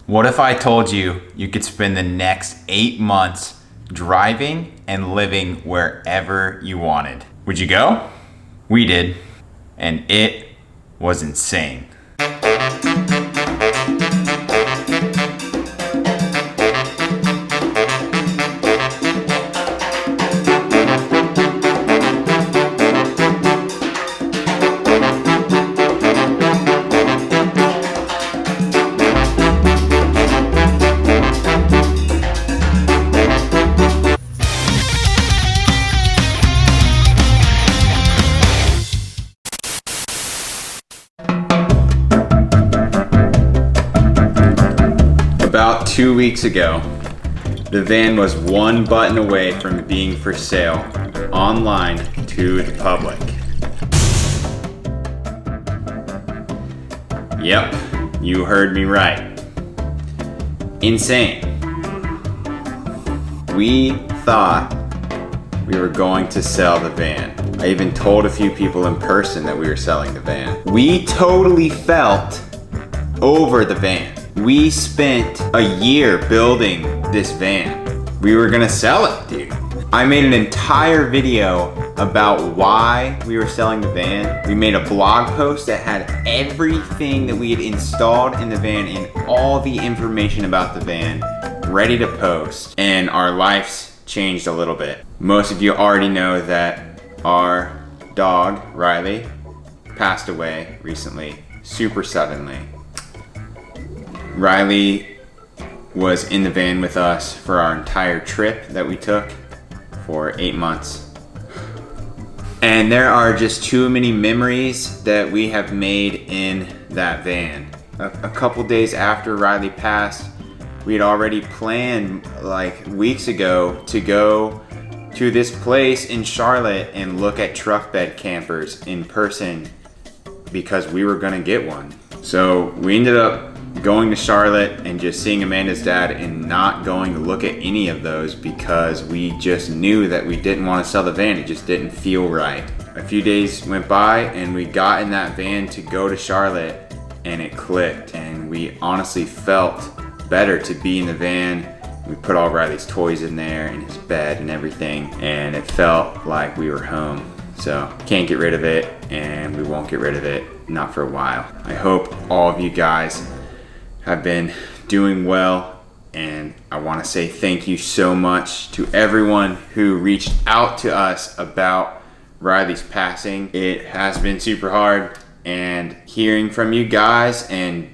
What if I told you you could spend the next 8 months driving and living wherever you wanted? Would you go? We did, and it was insane. About 2 weeks ago, the van was one button away from being for sale online to the public. Yep, you heard me right. Insane. We thought we were going to sell the van. I even told a few people in person that we were selling the van. We totally felt over the van. We spent a year building this van. We were gonna sell it, dude. I made an entire video about why we were selling the van. We made a blog post that had everything that we had installed in the van and all the information about the van ready to post. And our lives changed a little bit. Most of you already know that our dog, Reilley, passed away recently, super suddenly. Reilley was in the van with us for our entire trip that we took for 8 months. And there are just too many memories that we have made in that van. A couple days after Reilley passed, we had already planned like weeks ago to go to this place in Charlotte and look at truck bed campers in person because we were gonna get one. So we ended up going to Charlotte and just seeing Amanda's dad and not going to look at any of those because we just knew that we didn't want to sell the van. It just didn't feel right. A few days went by and we got in that van to go to Charlotte and it clicked, and we honestly felt better to be in the van. We put all Reilley's toys in there and his bed and everything, and it felt like we were home. So can't get rid of it, and we won't get rid of it, not for a while. I hope all of you guys have been doing well, and I want to say thank you so much to everyone who reached out to us about Reilley's passing. It has been super hard, and hearing from you guys and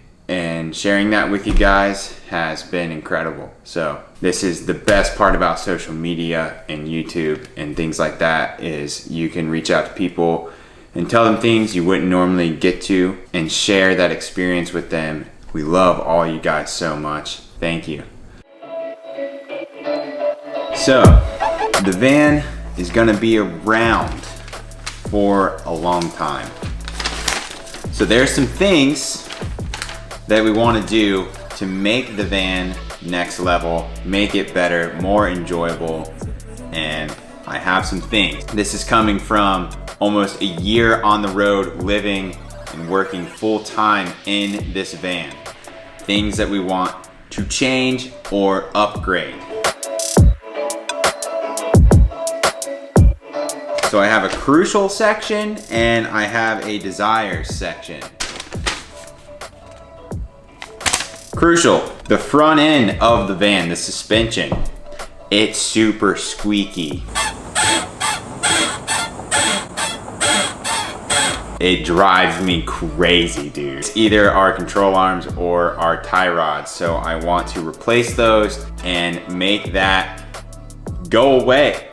sharing that with you guys has been incredible. So this is the best part about social media and YouTube and things like that, is you can reach out to people and tell them things you wouldn't normally get to and share that experience with them. We love all you guys so much. Thank you. So, the van is gonna be around for a long time. So there's some things that we wanna do to make the van next level, make it better, more enjoyable, and I have some things. This is coming from almost a year on the road living and working full-time in this van. Things that we want to change or upgrade. So I have a crucial section and I have a desires section. Crucial, the front end of the van, the suspension, it's super squeaky. It drives me crazy, dude. It's either our control arms or our tie rods. So I want to replace those and make that go away.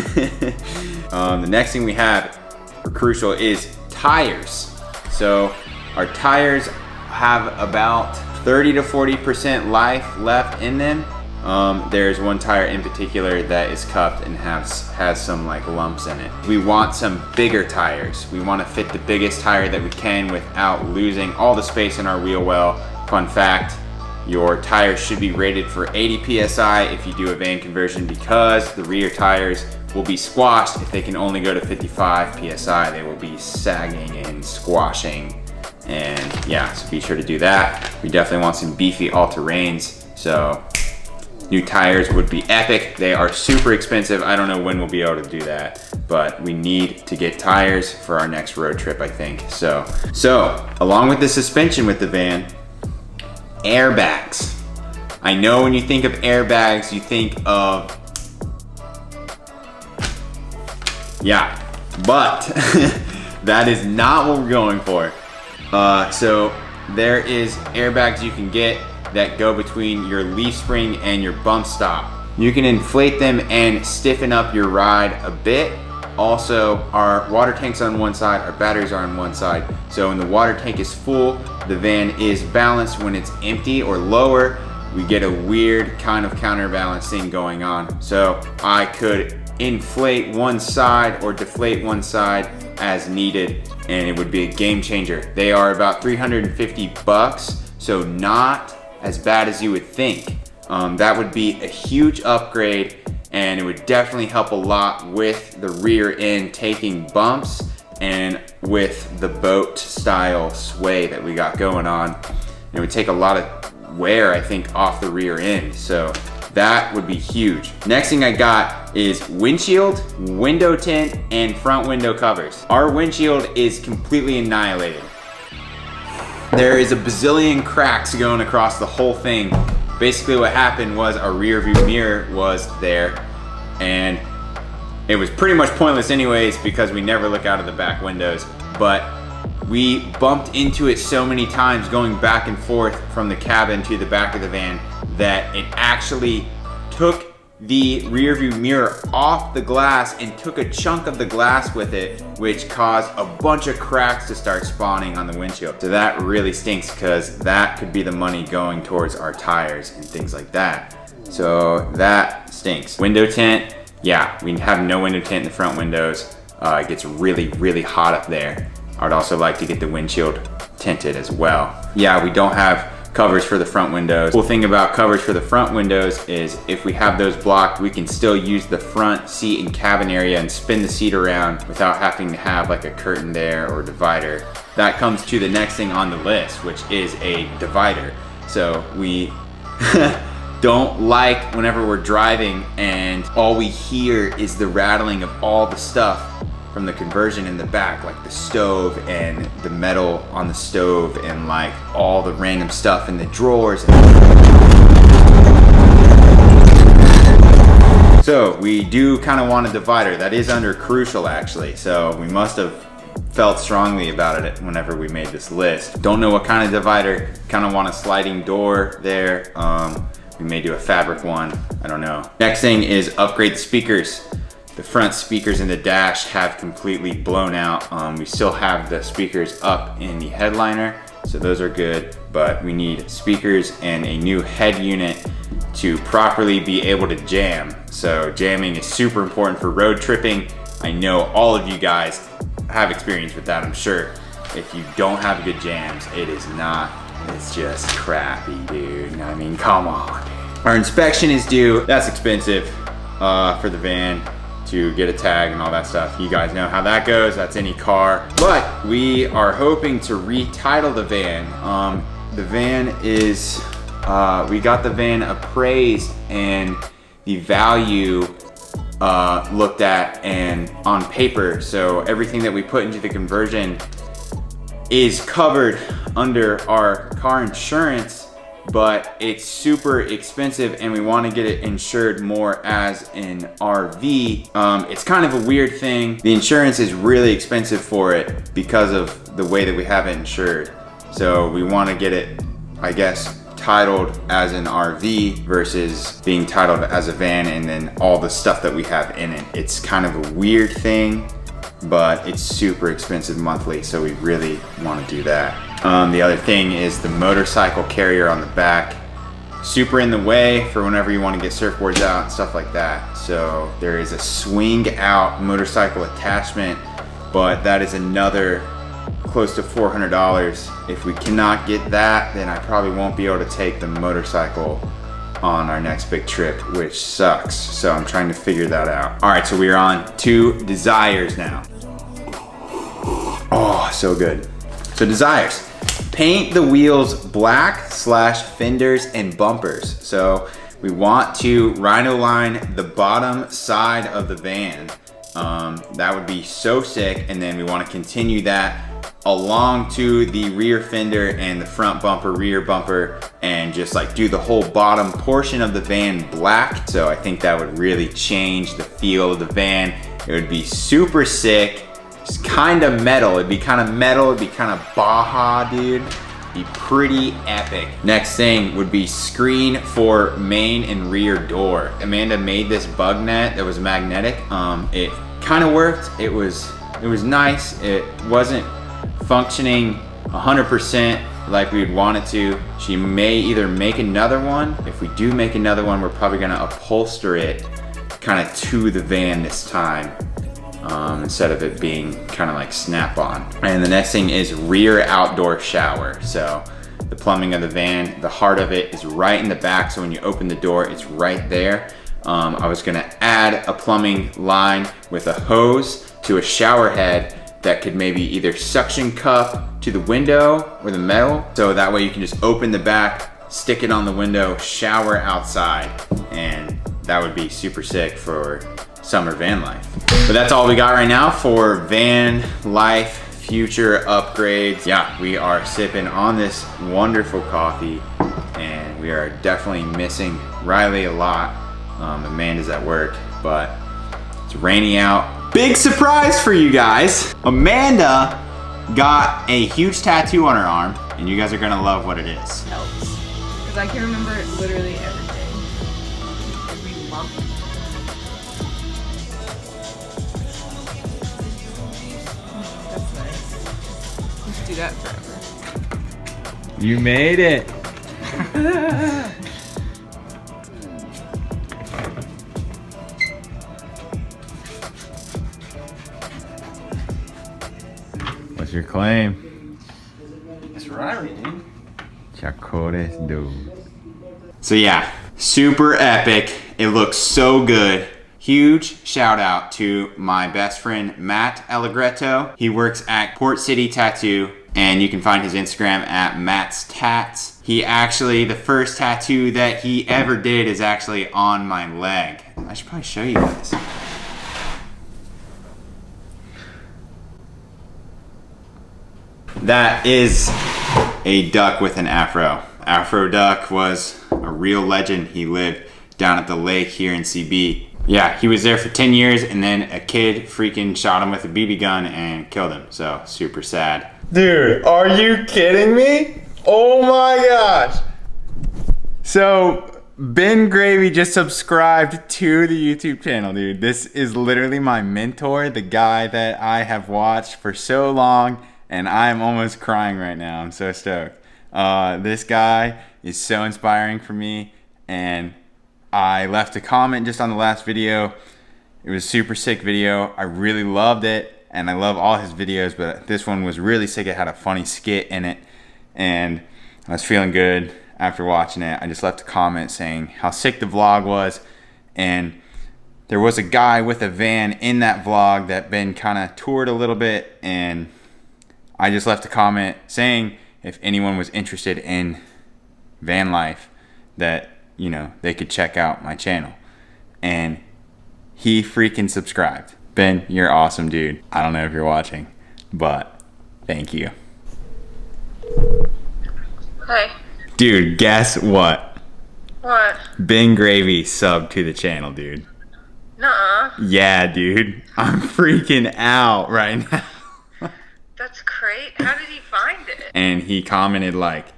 The next thing we have for crucial is tires. So our tires have about 30 to 40% life left in them. There's one tire in particular that is cupped and has some like lumps in it. We want some bigger tires. We want to fit the biggest tire that we can without losing all the space in our wheel well. Fun fact, your tires should be rated for 80 PSI if you do a van conversion, because the rear tires will be squashed if they can only go to 55 PSI. They will be sagging and squashing And yeah, so be sure to do that. We definitely want some beefy all-terrains, so new tires would be epic. They are super expensive. I don't know when we'll be able to do that, but we need to get tires for our next road trip, I think. So along with the suspension with the van, airbags. I know when you think of airbags, you think of, yeah, but that is not what we're going for. So there is airbags you can get that go between your leaf spring and your bump stop. You can inflate them and stiffen up your ride a bit. Also, our water tank's on one side, our batteries are on one side. So when the water tank is full, the van is balanced. When it's empty or lower, we get a weird kind of counterbalance thing going on. So I could inflate one side or deflate one side as needed, and it would be a game changer. They are about 350 bucks, so not as bad as you would think. That would be a huge upgrade, and it would definitely help a lot with the rear end taking bumps and with the boat style sway that we got going on. It would take a lot of wear, I think, off the rear end, so that would be huge. Next thing I got is windshield, window tint, and front window covers. Our windshield is completely annihilated. There is a bazillion cracks going across the whole thing. Basically what happened was our rear view mirror was there, and it was pretty much pointless anyways because we never look out of the back windows, but we bumped into it so many times going back and forth from the cabin to the back of the van that it actually took the rear view mirror off the glass and took a chunk of the glass with it, which caused a bunch of cracks to start spawning on the windshield. So that really stinks because that could be the money going towards our tires and things like that. So that stinks. Window tint, yeah, we have no window tint in the front windows. It gets really, really hot up there. I would also like to get the windshield tinted as well. Yeah, we don't have covers for the front windows. Cool thing about covers for the front windows is if we have those blocked, we can still use the front seat and cabin area and spin the seat around without having to have like a curtain there or divider. That comes to the next thing on the list, which is a divider. So we don't like whenever we're driving and all we hear is the rattling of all the stuff from the conversion in the back, like the stove and the metal on the stove and like all the random stuff in the drawers. So we do kind of want a divider. That is under crucial actually. So we must have felt strongly about it whenever we made this list. Don't know what kind of divider, kind of want a sliding door there. We may do a fabric one, I don't know. Next thing is upgrade the speakers. The front speakers in the dash have completely blown out. We still have the speakers up in the headliner, so those are good, but we need speakers and a new head unit to properly be able to jam. So jamming is super important for road tripping. I know all of you guys have experience with that, I'm sure. If you don't have good jams, it is not, it's just crappy, dude. I mean, come on. Our inspection is due. That's expensive for the van, to get a tag and all that stuff. You guys know how that goes. That's any car. But we are hoping to retitle the van. The van is, we got the van appraised and the value looked at and on paper. So everything that we put into the conversion is covered under our car insurance, but it's super expensive and we want to get it insured more as an RV. It's kind of a weird thing. The insurance is really expensive for it because of the way that we have it insured. So we want to get it, I guess, titled as an RV versus being titled as a van and then all the stuff that we have in it. It's kind of a weird thing, but it's super expensive monthly, so we really want to do that. The other thing is the motorcycle carrier on the back. Super in the way for whenever you want to get surfboards out and stuff like that. So there is a swing out motorcycle attachment, but that is another close to $400. If we cannot get that, then I probably won't be able to take the motorcycle on our next big trip, which sucks. So I'm trying to figure that out. All right, so we are on to desires now. Oh, so good. So desires. paint the wheels black / fenders and bumpers. So we want to rhino line the bottom side of the van. That would be so sick. And then we want to continue that along to the rear fender and the front bumper, rear bumper, and just like do the whole bottom portion of the van black. So I think that would really change the feel of the van. It would be super sick. It's kind of metal. It'd be kind of metal. It'd be kind of Baja, dude. It'd be pretty epic. Next thing would be screen for main and rear door. Amanda made this bug net that was magnetic. It kind of worked. It was nice. It wasn't functioning 100% like we would want it to. She may either make another one. If we do make another one, we're probably gonna upholster it kind of to the van this time, instead of it being kind of like snap-on. And the next thing is rear outdoor shower. So the plumbing of the van, the heart of it is right in the back, so when you open the door, it's right there. I was gonna add a plumbing line with a hose to a shower head that could maybe either suction cup to the window or the metal. So that way you can just open the back, stick it on the window, shower outside, and that would be super sick for summer van life. But that's all we got right now for van life future upgrades. Yeah, we are sipping on this wonderful coffee, and we are definitely missing Reilley a lot. Amanda's at work, but it's rainy out. Big surprise for you guys. Amanda got a huge tattoo on her arm, and you guys are gonna love what it is. Helps. Because I can remember literally everything. Every lump. That's nice. We should do that forever. You made it. What's your claim? It's Reilley, dude. Chacores, dude. So yeah, super epic. It looks so good. Huge shout out to my best friend, Matt Allegretto. He works at Port City Tattoo, and you can find his Instagram at Matt's Tats. He actually, the first tattoo that he ever did is actually on my leg. I should probably show you guys. That is a duck with an afro. Afro Duck was a real legend. He lived down at the lake here in CB. Yeah, he was there for 10 years, and then a kid freaking shot him with a BB gun and killed him. So super sad. Dude, are you kidding me? Oh my gosh. So Ben Gravy just subscribed to the YouTube channel, dude. This is literally my mentor, the guy that I have watched for so long, and I'm almost crying right now. I'm so stoked. This guy is so inspiring for me, and I left a comment just on the last video. It was a super sick video. I really loved it, and I love all his videos, but this one was really sick. It had a funny skit in it, and I was feeling good after watching it. I just left a comment saying how sick the vlog was, and there was a guy with a van in that vlog that Ben kind of toured a little bit, and I just left a comment saying if anyone was interested in van life, that, you know, they could check out my channel. And he freaking subscribed. Ben, you're awesome, dude. I don't know if you're watching, but thank you. Hey. Dude, guess what? What? Ben Gravy subbed to the channel, dude. Nuh-uh. Yeah, dude. I'm freaking out right now. That's great. How did he find it? And he commented like,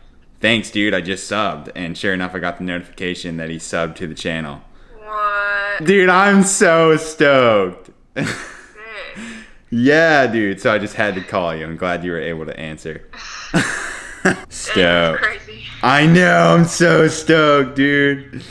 thanks, dude, I just subbed. And sure enough, I got the notification that he subbed to the channel. What? Dude, I'm so stoked. Sick. Yeah, dude. So I just had to call you. I'm glad you were able to answer. Stoked. That's crazy. I know, I'm so stoked, dude.